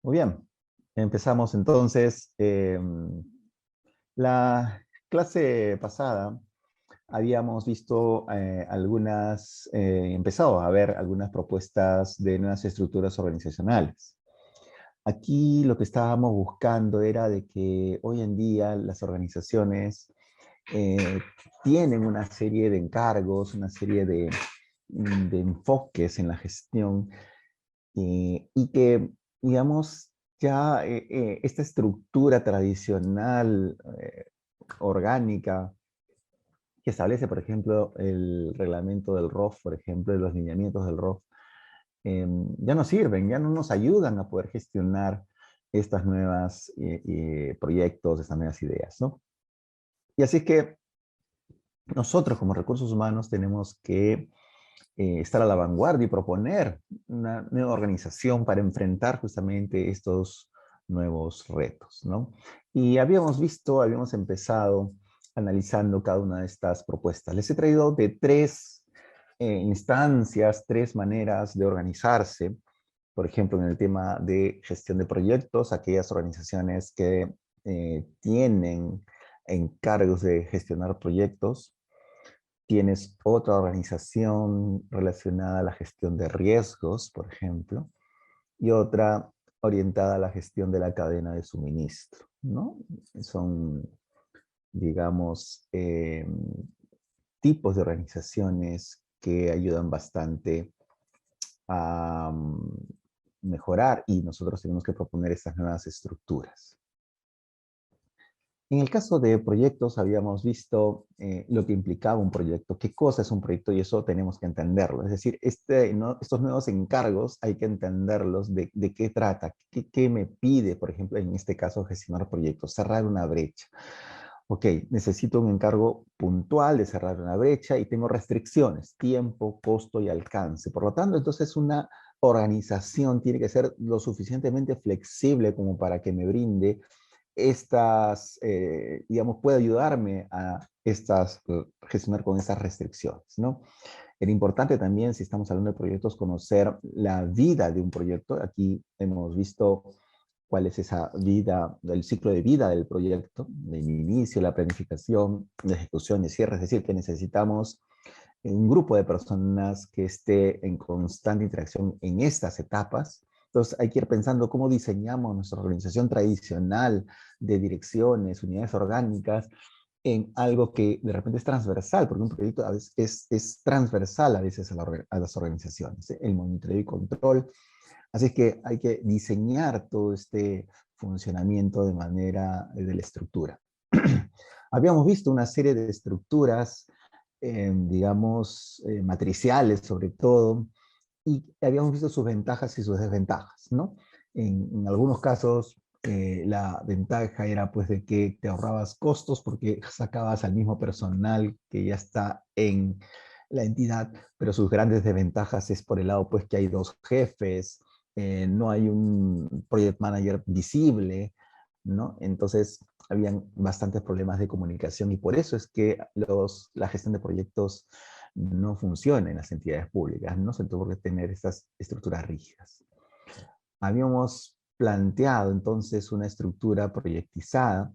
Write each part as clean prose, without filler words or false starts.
Muy bien, empezamos entonces. La clase pasada habíamos visto empezado a ver algunas propuestas de nuevas estructuras organizacionales. Aquí lo que estábamos buscando era de que hoy en día las organizaciones eh, tienen una serie de encargos, una serie de enfoques en la gestión y que, digamos, ya esta estructura tradicional, orgánica, que establece, por ejemplo, el reglamento del ROF, por ejemplo, de los lineamientos del ROF, ya no sirven, ya no nos ayudan a poder gestionar estas nuevas proyectos, estas nuevas ideas, ¿no? Y así es que nosotros como recursos humanos tenemos que estar a la vanguardia y proponer una nueva organización para enfrentar justamente estos nuevos retos, ¿no? Y habíamos empezado analizando cada una de estas propuestas. Les he traído de tres instancias, tres maneras de organizarse. Por ejemplo, en el tema de gestión de proyectos, aquellas organizaciones que tienen encargos de gestionar proyectos. Tienes otra organización relacionada a la gestión de riesgos, por ejemplo, y otra orientada a la gestión de la cadena de suministro, ¿no? Son, digamos, tipos de organizaciones que ayudan bastante a mejorar y nosotros tenemos que proponer estas nuevas estructuras. En el caso de proyectos habíamos visto lo que implicaba un proyecto, qué cosa es un proyecto y eso tenemos que entenderlo. Es decir, estos nuevos encargos hay que entenderlos de qué trata, qué me pide, por ejemplo, en este caso gestionar proyectos, cerrar una brecha. Ok, necesito un encargo puntual de cerrar una brecha y tengo restricciones, tiempo, costo y alcance. Por lo tanto, entonces una organización tiene que ser lo suficientemente flexible como para que me brinde digamos, puede ayudarme a gestionar con estas restricciones, ¿no? Era importante también, si estamos hablando de proyectos, conocer la vida de un proyecto. Aquí hemos visto cuál es esa vida, el ciclo de vida del proyecto, del inicio, la planificación, la ejecución y cierre. Es decir, que necesitamos un grupo de personas que esté en constante interacción en estas etapas. Entonces hay que ir pensando cómo diseñamos nuestra organización tradicional de direcciones, unidades orgánicas, en algo que de repente es transversal, porque un proyecto a veces es transversal a veces a las organizaciones, ¿eh? El monitoreo y control. Así es que hay que diseñar todo este funcionamiento de manera de la estructura. Habíamos visto una serie de estructuras, digamos, matriciales sobre todo, y habíamos visto sus ventajas y sus desventajas, ¿no? En algunos casos, la ventaja era pues de que te ahorrabas costos porque sacabas al mismo personal que ya está en la entidad, pero sus grandes desventajas es por el lado pues que hay dos jefes, no hay un project manager visible, ¿no? Entonces, habían bastantes problemas de comunicación y por eso es que la gestión de proyectos no funciona en las entidades públicas, no se tuvo que tener estas estructuras rígidas. Habíamos planteado entonces una estructura proyectizada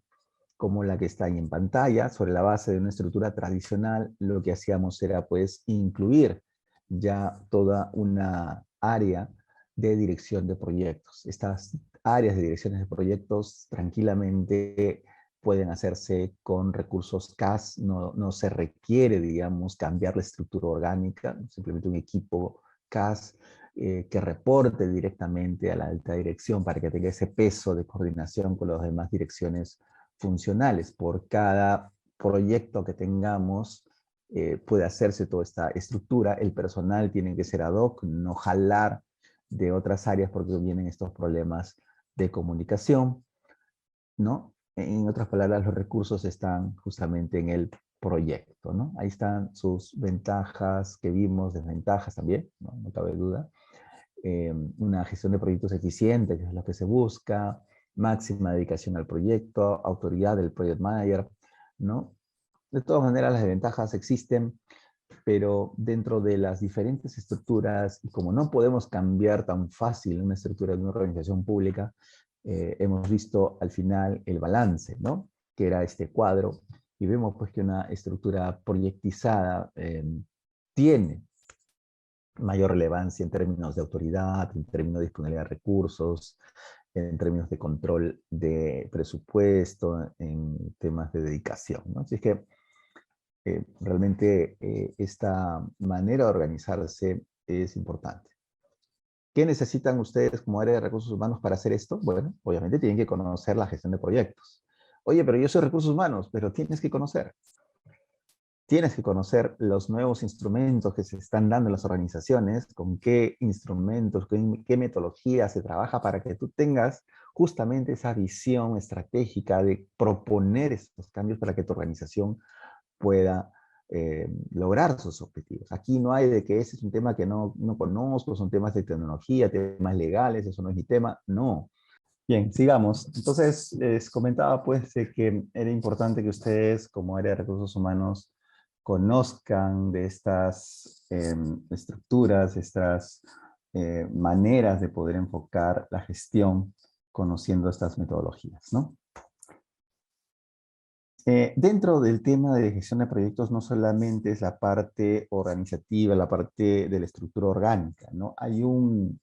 como la que está ahí en pantalla, sobre la base de una estructura tradicional. Lo que hacíamos era pues incluir ya toda una área de dirección de proyectos. Estas áreas de direcciones de proyectos tranquilamente pueden hacerse con recursos CAS, no se requiere, digamos, cambiar la estructura orgánica, simplemente un equipo CAS que reporte directamente a la alta dirección para que tenga ese peso de coordinación con las demás direcciones funcionales. Por cada proyecto que tengamos, puede hacerse toda esta estructura. El personal tiene que ser ad hoc, no jalar de otras áreas porque vienen estos problemas de comunicación, ¿no? En otras palabras, los recursos están justamente en el proyecto, ¿no? Ahí están sus ventajas que vimos, desventajas también, no cabe duda. Una gestión de proyectos eficiente, que es lo que se busca, máxima dedicación al proyecto, autoridad del project manager, ¿no? De todas maneras, las desventajas existen, pero dentro de las diferentes estructuras, y como no podemos cambiar tan fácil una estructura de una organización pública, hemos visto al final el balance, ¿no? Que era este cuadro, y vemos pues que una estructura proyectizada tiene mayor relevancia en términos de autoridad, en términos de disponibilidad de recursos, en términos de control de presupuesto, en temas de dedicación, ¿no? Así es que realmente esta manera de organizarse es importante. ¿Qué necesitan ustedes como área de recursos humanos para hacer esto? Bueno, obviamente tienen que conocer la gestión de proyectos. Oye, pero yo soy recursos humanos, pero tienes que conocer. Tienes que conocer los nuevos instrumentos que se están dando en las organizaciones, con qué instrumentos, qué metodología se trabaja para que tú tengas justamente esa visión estratégica de proponer estos cambios para que tu organización pueda lograr sus objetivos. Aquí no hay de que ese es un tema que no conozco, son temas de tecnología, temas legales, eso no es mi tema, no. Bien, sigamos. Entonces, les comentaba pues de que era importante que ustedes como área de recursos humanos conozcan de estas estructuras, estas maneras de poder enfocar la gestión conociendo estas metodologías, ¿no? Dentro del tema de gestión de proyectos no solamente es la parte organizativa, la parte de la estructura orgánica, ¿no? Hay un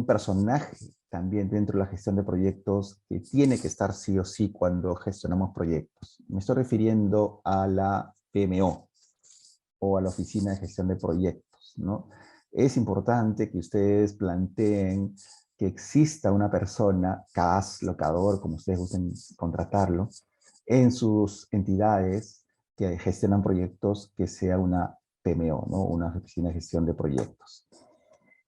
personaje también dentro de la gestión de proyectos que tiene que estar sí o sí cuando gestionamos proyectos. Me estoy refiriendo a la PMO o a la Oficina de Gestión de Proyectos, ¿no? Es importante que ustedes planteen que exista una persona, CAS, locador, como ustedes gusten contratarlo, en sus entidades que gestionan proyectos, que sea una PMO, ¿no? Una Oficina de Gestión de Proyectos.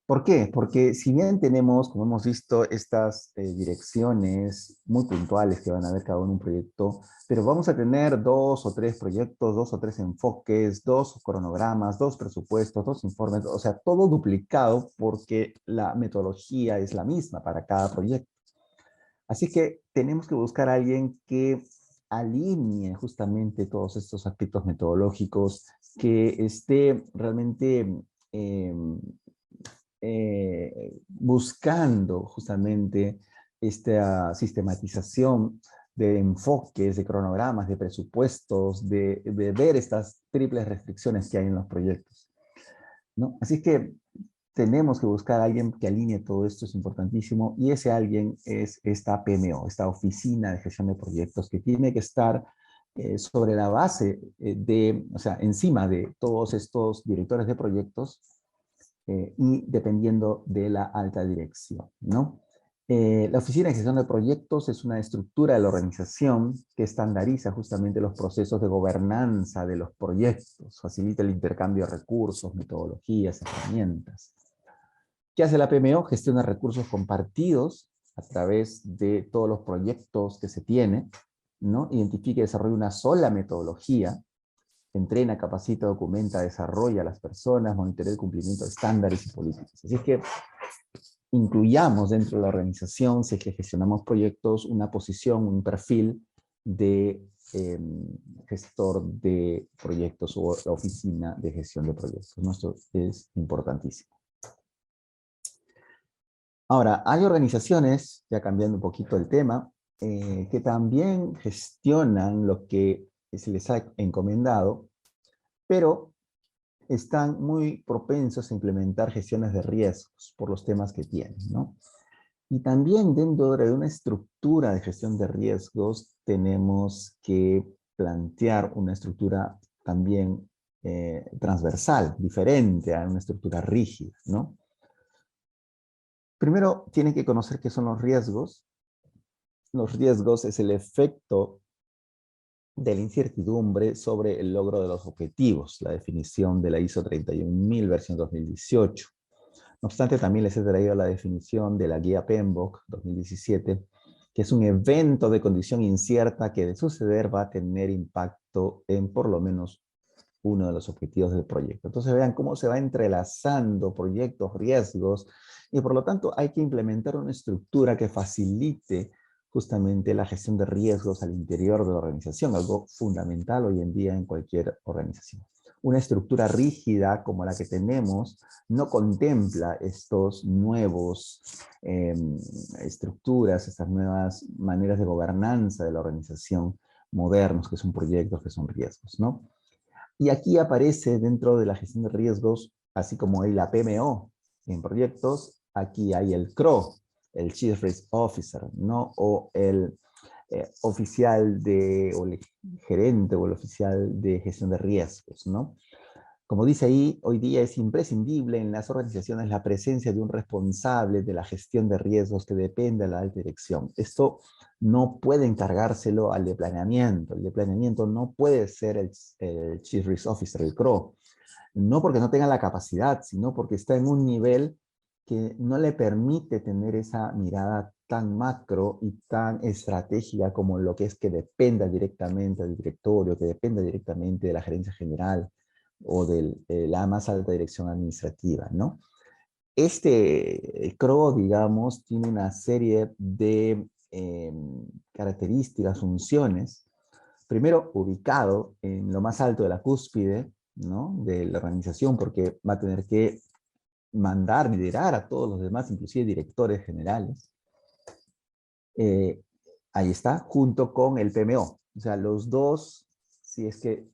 ¿Por qué? Porque si bien tenemos, como hemos visto, estas direcciones muy puntuales que van a haber cada uno en un proyecto, pero vamos a tener dos o tres proyectos, dos o tres enfoques, dos cronogramas, dos presupuestos, dos informes, o sea, todo duplicado porque la metodología es la misma para cada proyecto. Así que tenemos que buscar a alguien que alinee justamente todos estos aspectos metodológicos, que esté realmente buscando justamente esta sistematización de enfoques, de cronogramas, de presupuestos, de ver estas triples restricciones que hay en los proyectos, ¿no? Así que tenemos que buscar a alguien que alinee todo esto, es importantísimo, y ese alguien es esta PMO, esta Oficina de Gestión de Proyectos, que tiene que estar sobre la base o sea, encima de todos estos directores de proyectos, y dependiendo de la alta dirección, ¿no? La Oficina de Gestión de Proyectos es una estructura de la organización que estandariza justamente los procesos de gobernanza de los proyectos, facilita el intercambio de recursos, metodologías, herramientas. ¿Qué hace la PMO? Gestiona recursos compartidos a través de todos los proyectos que se tiene, ¿no? Identifica y desarrolla una sola metodología, entrena, capacita, documenta, desarrolla a las personas, monitorea el cumplimiento de estándares y políticas. Así es que incluyamos dentro de la organización, si es que gestionamos proyectos, una posición, un perfil de gestor de proyectos o la oficina de gestión de proyectos. Esto es importantísimo. Ahora, hay organizaciones, ya cambiando un poquito el tema, que también gestionan lo que se les ha encomendado, pero están muy propensos a implementar gestiones de riesgos por los temas que tienen, ¿no? Y también dentro de una estructura de gestión de riesgos tenemos que plantear una estructura también transversal, diferente a una estructura rígida, ¿no? Primero, tienen que conocer qué son los riesgos. Los riesgos es el efecto de la incertidumbre sobre el logro de los objetivos, la definición de la ISO 31000 versión 2018. No obstante, también les he traído la definición de la guía PMBOK 2017, que es un evento de condición incierta que de suceder va a tener impacto en por lo menos uno de los objetivos del proyecto. Entonces vean cómo se va entrelazando proyectos, riesgos, y por lo tanto hay que implementar una estructura que facilite justamente la gestión de riesgos al interior de la organización, algo fundamental hoy en día en cualquier organización. Una estructura rígida como la que tenemos no contempla estos nuevos estructuras, estas nuevas maneras de gobernanza de la organización modernos, que son proyectos, que son riesgos, ¿no? Y aquí aparece dentro de la gestión de riesgos, así como hay la PMO en proyectos, aquí hay el CRO, el Chief Risk Officer, ¿no? O el oficial de, o el gerente o el oficial de gestión de riesgos, ¿no? Como dice ahí, hoy día es imprescindible en las organizaciones la presencia de un responsable de la gestión de riesgos que depende de la alta dirección. Esto no puede encargárselo al de planeamiento. El de planeamiento no puede ser el Chief Risk Officer, el CRO. No porque no tenga la capacidad, sino porque está en un nivel que no le permite tener esa mirada tan macro y tan estratégica como lo que es que dependa directamente del directorio, que dependa directamente de la gerencia general o de la más alta dirección administrativa, ¿no? Este CRO, digamos, tiene una serie de características, funciones. Primero, ubicado en lo más alto de la cúspide, ¿no?, de la organización, porque va a tener que mandar, liderar a todos los demás, inclusive directores generales. Eh, Ahí está, junto con el PMO. O sea, los dos, si es que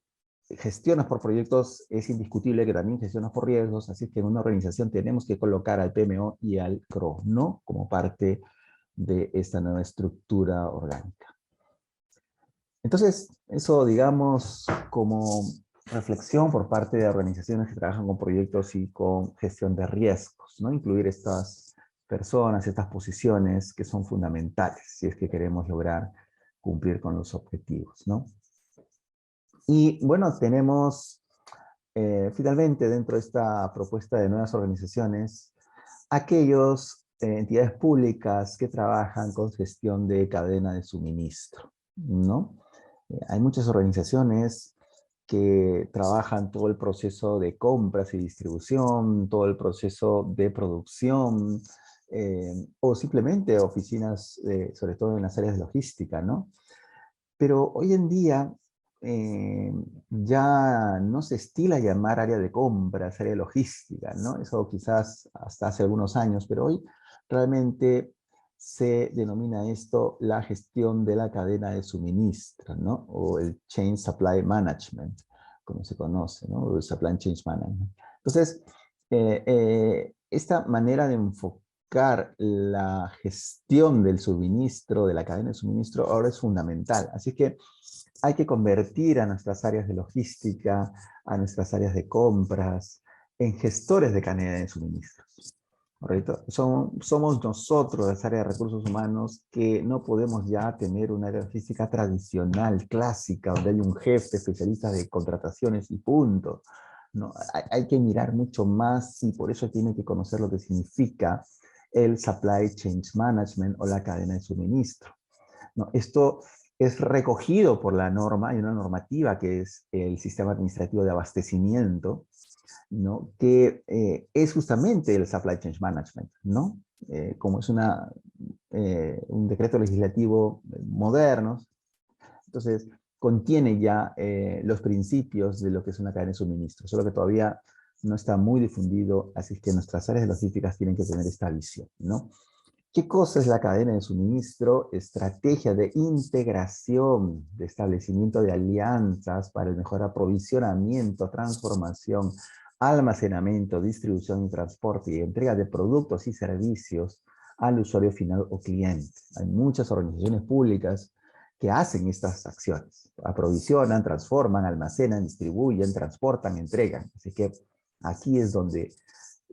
gestionas por proyectos, es indiscutible que también gestionas por riesgos, así que en una organización tenemos que colocar al PMO y al CRO, ¿no?, como parte de esta nueva estructura orgánica. Entonces, eso, digamos, como reflexión por parte de organizaciones que trabajan con proyectos y con gestión de riesgos, ¿no? Incluir estas personas, estas posiciones que son fundamentales si es que queremos lograr cumplir con los objetivos, ¿no? Y bueno, tenemos finalmente dentro de esta propuesta de nuevas organizaciones aquellas entidades públicas que trabajan con gestión de cadena de suministro, ¿no? Hay muchas organizaciones que trabajan todo el proceso de compras y distribución, todo el proceso de producción, o simplemente oficinas, sobre todo en las áreas de logística, ¿no? Pero hoy en día eh, ya no se estila llamar área de compras, área de logística, ¿no? Eso quizás hasta hace algunos años, pero hoy realmente se denomina esto la gestión de la cadena de suministro, ¿no? O el Chain Supply Management, como se conoce, ¿no? O el Supply Chain Management. Entonces, esta manera de enfocar la gestión del suministro, de la cadena de suministro, ahora es fundamental. Así que hay que convertir a nuestras áreas de logística, a nuestras áreas de compras, en gestores de cadena de suministros. ¿Correcto? Somos nosotros, las áreas de recursos humanos, que no podemos ya tener una área logística tradicional, clásica, donde hay un jefe especialista de contrataciones y punto. No, hay que mirar mucho más y por eso tiene que conocer lo que significa el Supply Chain Management o la cadena de suministro. ¿No? Esto es recogido por la norma, hay una normativa que es el Sistema Administrativo de Abastecimiento, ¿no?, que es justamente el Supply Chain Management, ¿no? Como es un decreto legislativo moderno, entonces contiene ya los principios de lo que es una cadena de suministro, solo que todavía no está muy difundido, así que nuestras áreas de logísticas tienen que tener esta visión, ¿no? ¿Qué cosa es la cadena de suministro? Estrategia de integración, de establecimiento de alianzas para el mejor aprovisionamiento, transformación, almacenamiento, distribución y transporte y entrega de productos y servicios al usuario final o cliente. Hay muchas organizaciones públicas que hacen estas acciones. Aprovisionan, transforman, almacenan, distribuyen, transportan, entregan. Así que aquí es donde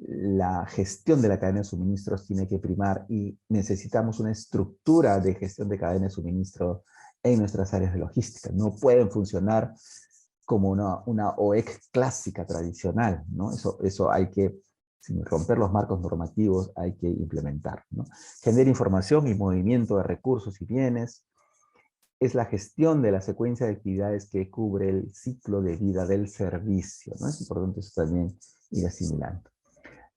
la gestión de la cadena de suministros tiene que primar y necesitamos una estructura de gestión de cadena de suministro en nuestras áreas de logística. No pueden funcionar como una OEC clásica tradicional, ¿no? Eso hay que, sin romper los marcos normativos, hay que implementar, ¿no? Genera información y movimiento de recursos y bienes. Es la gestión de la secuencia de actividades que cubre el ciclo de vida del servicio, ¿no? Es importante eso también ir asimilando.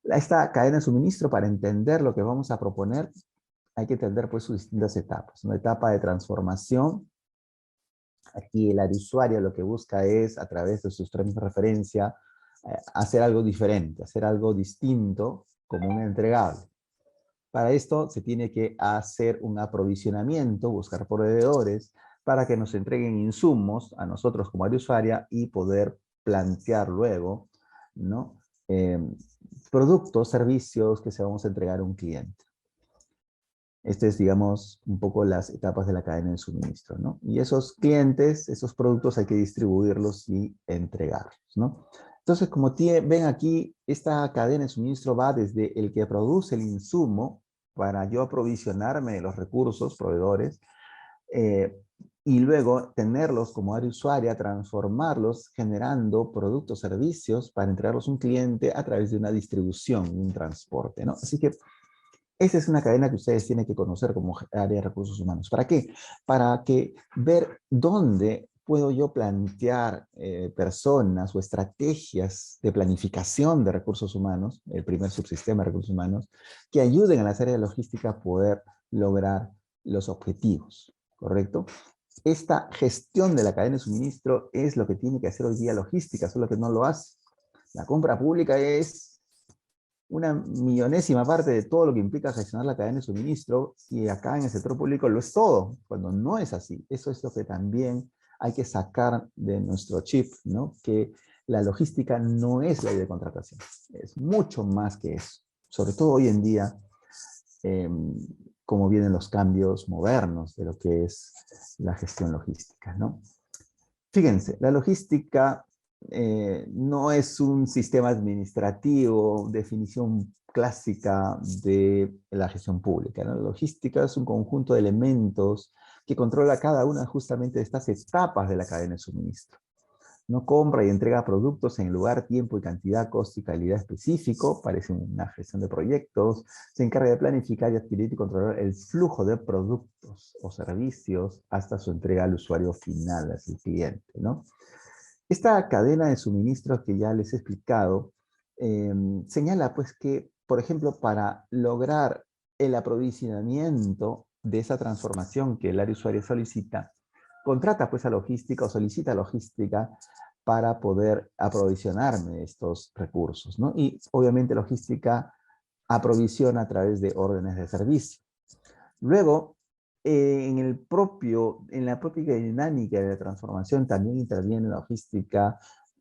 Esta cadena de suministro, para entender lo que vamos a proponer, hay que entender pues sus distintas etapas. Una etapa de transformación, Aquí el área usuaria lo que busca es, a través de sus términos de referencia, hacer algo diferente, hacer algo distinto como un entregable. Para esto se tiene que hacer un aprovisionamiento, buscar proveedores para que nos entreguen insumos a nosotros como área usuaria y poder plantear luego, ¿no? Eh, productos, servicios que se vamos a entregar a un cliente. Este es, digamos, un poco las etapas de la cadena de suministro, ¿no? Y esos clientes, esos productos hay que distribuirlos y entregarlos, ¿no? Entonces, como ven aquí, esta cadena de suministro va desde el que produce el insumo para yo aprovisionarme de los recursos, proveedores, eh, y luego tenerlos como área usuaria, transformarlos generando productos, servicios para entregarlos a un cliente a través de una distribución, un transporte, ¿no? Así que esa es una cadena que ustedes tienen que conocer como área de recursos humanos. ¿Para qué? Para que ver dónde puedo yo plantear personas o estrategias de planificación de recursos humanos, el primer subsistema de recursos humanos, que ayuden a las áreas de logística a poder lograr los objetivos, ¿correcto? Esta gestión de la cadena de suministro es lo que tiene que hacer hoy día logística, solo que no lo hace. La compra pública es una millonésima parte de todo lo que implica gestionar la cadena de suministro, y acá en el sector público lo es todo, cuando no es así. Eso es lo que también hay que sacar de nuestro chip, ¿no? Que la logística no es ley de contratación, es mucho más que eso. Sobre todo hoy en día, eh, como vienen los cambios modernos de lo que es la gestión logística, ¿no? Fíjense, la logística no es un sistema administrativo, definición clásica de la gestión pública, ¿no? La logística es un conjunto de elementos que controla cada una justamente de estas etapas de la cadena de suministro. No compra y entrega productos en lugar, tiempo y cantidad, costo y calidad específico, parece una gestión de proyectos, se encarga de planificar y adquirir y controlar el flujo de productos o servicios hasta su entrega al usuario final, al cliente, ¿no? Esta cadena de suministros que ya les he explicado, señala pues que, por ejemplo, para lograr el aprovisionamiento de esa transformación que el área usuario solicita, contrata pues a logística o solicita logística para poder aprovisionarme de estos recursos, ¿no? Y obviamente logística aprovisiona a través de órdenes de servicio. Luego, en la propia dinámica de la transformación también interviene la logística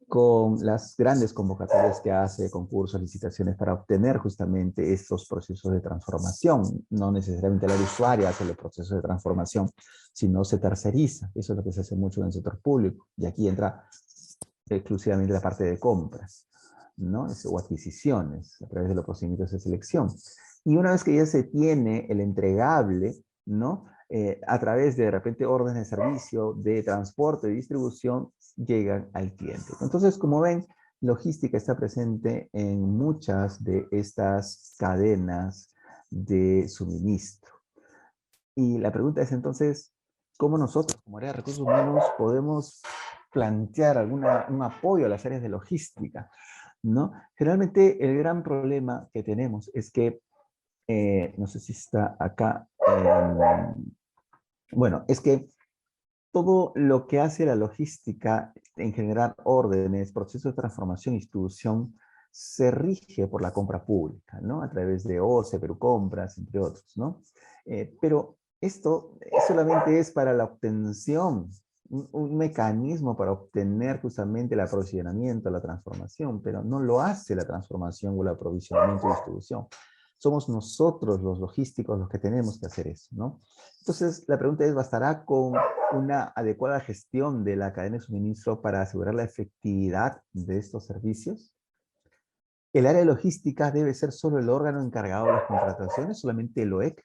con las grandes convocatorias que hace, concursos, licitaciones, para obtener justamente estos procesos de transformación. No necesariamente la usuaria hace los procesos de transformación, sino se terceriza. Eso es lo que se hace mucho en el sector público. Y aquí entra exclusivamente la parte de compras, ¿no? O adquisiciones a través de los procedimientos de selección. Y una vez que ya se tiene el entregable, ¿no? A través de repente órdenes de servicio, de transporte, de distribución, llegan al cliente. Entonces, como ven, logística está presente en muchas de estas cadenas de suministro. Y la pregunta es entonces, ¿cómo nosotros, como área de recursos humanos, podemos plantear un apoyo a las áreas de logística, ¿no? Generalmente el gran problema que tenemos es que, no sé si está acá, bueno, es que todo lo que hace la logística en generar órdenes, procesos de transformación y distribución, se rige por la compra pública, ¿no? A través de OCE, Perú Compras, entre otros, ¿no? Pero esto solamente es para la obtención, un mecanismo para obtener justamente el aprovisionamiento, la transformación, pero no lo hace la transformación o el aprovisionamiento y distribución. Somos nosotros los logísticos los que tenemos que hacer eso, ¿no? Entonces, la pregunta es, ¿bastará con una adecuada gestión de la cadena de suministro para asegurar la efectividad de estos servicios? ¿El área de logística debe ser solo el órgano encargado de las contrataciones, solamente el OEC?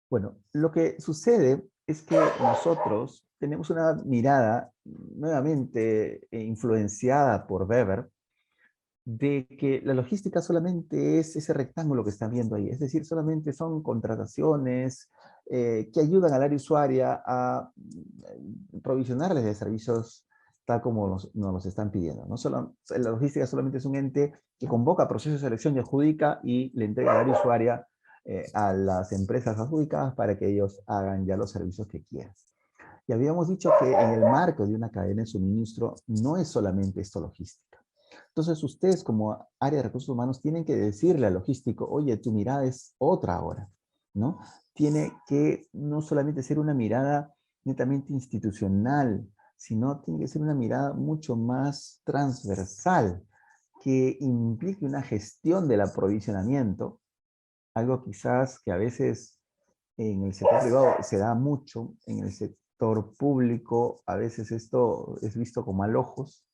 Bueno, lo que sucede es que nosotros tenemos una mirada nuevamente influenciada por Weber, de que la logística solamente es ese rectángulo que están viendo ahí, es decir, solamente son contrataciones que ayudan al área usuaria a provisionarles de servicios tal como nos los están pidiendo. No solo, la logística solamente es un ente que convoca procesos de selección y adjudica y le entrega al área usuaria a las empresas adjudicadas para que ellos hagan ya los servicios que quieran. Y habíamos dicho que en el marco de una cadena de suministro no es solamente esto logística. Entonces ustedes como área de recursos humanos tienen que decirle al logístico, oye, tu mirada es otra ahora, ¿no? Tiene que no solamente ser una mirada netamente institucional, sino tiene que ser una mirada mucho más transversal, que implique una gestión del aprovisionamiento, algo quizás que a veces en el sector privado se da mucho, en el sector público a veces esto es visto con mal ojos,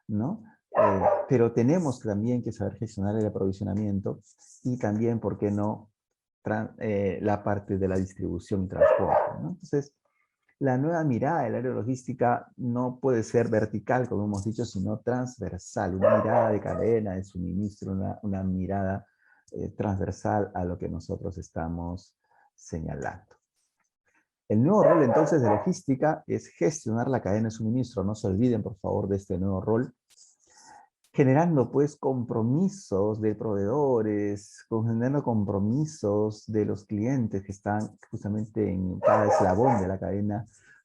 ¿no? Pero tenemos también que saber gestionar el aprovisionamiento y también, ¿por qué no?, la parte de la distribución y transporte, ¿no? Entonces, la nueva mirada del área logística no puede ser vertical, como hemos dicho, sino transversal, una mirada de cadena, de suministro, una mirada transversal a lo que nosotros estamos señalando. El nuevo rol entonces de logística es gestionar la cadena de suministro. No se olviden, por favor, de este nuevo rol, generando pues compromisos de proveedores, generando compromisos de los clientes que están justamente en cada eslabón de la cadena